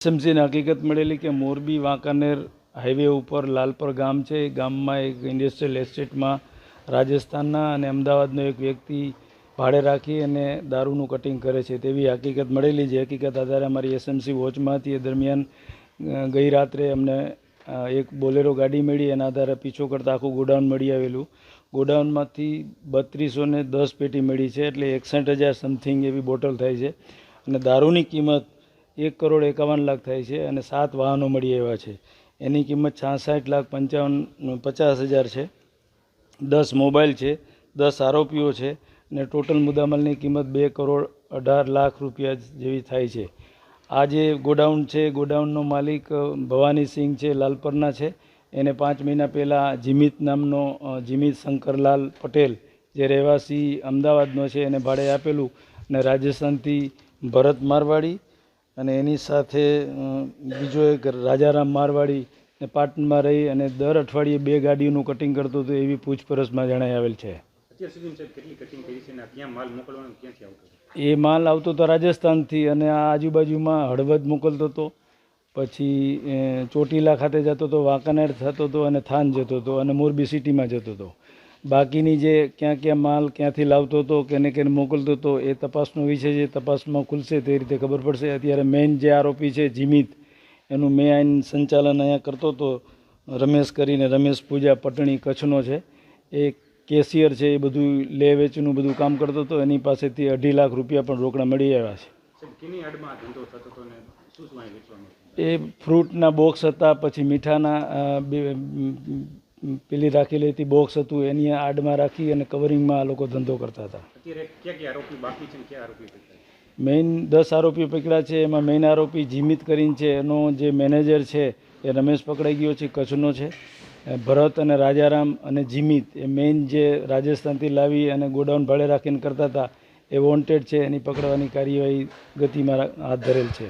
એસએમસીને હકીકત મળેલી કે મોરબી વાંકાનેર હાઈવે ઉપર લાલપર ગામ છે. એ ગામમાં એક ઇન્ડસ્ટ્રીયલ એસ્ટેટમાં રાજસ્થાનના અને અમદાવાદનો એક વ્યક્તિ ભાડે રાખી અને દારૂનું કટિંગ કરે છે તેવી હકીકત મળેલી. જે હકીકત આધારે અમારી એસએમસી વોચમાં હતી. એ દરમિયાન ગઈ રાત્રે અમને એક બોલેરો ગાડી મળી. એના આધારે પીછો કરતાં આખું ગોડાઉન મળી આવેલું. ગોડાઉનમાંથી 3210 પેટી મળી છે, એટલે 61,000 સમથિંગ એવી બોટલ થાય છે. અને દારૂની કિંમત 1,51,00,000 થાય છે અને 7 વાહનો મળી આવ્યા છે. એની કિંમત 66,50,000 છે. 10 મોબાઈલ છે, 10 આરોપીઓ છે અને ટોટલ મુદ્દામાલની કિંમત 2,18,00,000 રૂપિયા જેવી થાય છે. આ જે ગોડાઉન છે, ગોડાઉનનો માલિક ભવાનીસિંહ છે, લાલપરના છે. એને 5 મહિના પહેલાં જીમિત શંકરલાલ પટેલ, જે રહેવાસી અમદાવાદનો છે, એને ભાડે આપેલું. અને રાજસ્થાનથી ભરત મારવાડી અને એની સાથે બીજો એક રાજારામ મારવાડી ને પાટણમાં રહી અને દર અઠવાડિયે 2 ગાડીઓનું કટિંગ કરતો હતો, એવી પૂછપરછમાં જણાઈ આવેલ છે. એ માલ આવતો હતો રાજસ્થાનથી અને આ આજુબાજુમાં હળવદ મોકલતો હતો, પછી ચોટીલા ખાતે જતો હતો, વાંકાનેર થતો હતો અને થાન જતો હતો અને મોરબી સિટીમાં જતો હતો. બાકીની જે ક્યાં માલ ક્યાંથી લાવતો હતો, કેને મોકલતો હતો, એ તપાસનો વિષય છે. તપાસમાં ખુલશે તે રીતે ખબર પડશે. અત્યારે મેઇન જે આરોપી છે જીમિત, એનું મેં આઈન સંચાલન અહીંયા કરતો હતો. રમેશ કરીને, રમેશ પૂજા, પટણી, કચ્છનો છે. એ કેશિયર છે. એ બધું લે વેચનું બધું કામ કરતો હતો. એની પાસેથી 2.5 લાખ રૂપિયા પણ રોકડા મળી આવ્યા છે. એ ફ્રૂટના બોક્સ હતા, પછી મીઠાના પેલી રાખેલી હતી બોક્સ હતું, એની આડમાં રાખી અને કવરિંગમાં આ લોકો ધંધો કરતા હતા. મેઇન 10 આરોપીઓ પકડ્યા છે. એમાં મેઇન આરોપી જીમિત કરીને છે. એનો જે મેનેજર છે એ રમેશ પકડાઈ ગયો છે, કચ્છનો છે. ભરત અને રાજારામ અને જીમિત એ મેઇન જે રાજસ્થાનથી લાવી અને ગોડાઉન ભાડે રાખીને કરતા હતા, એ વોન્ટેડ છે. એની પકડવાની કાર્યવાહી ગતિમાં હાથ ધરેલ છે.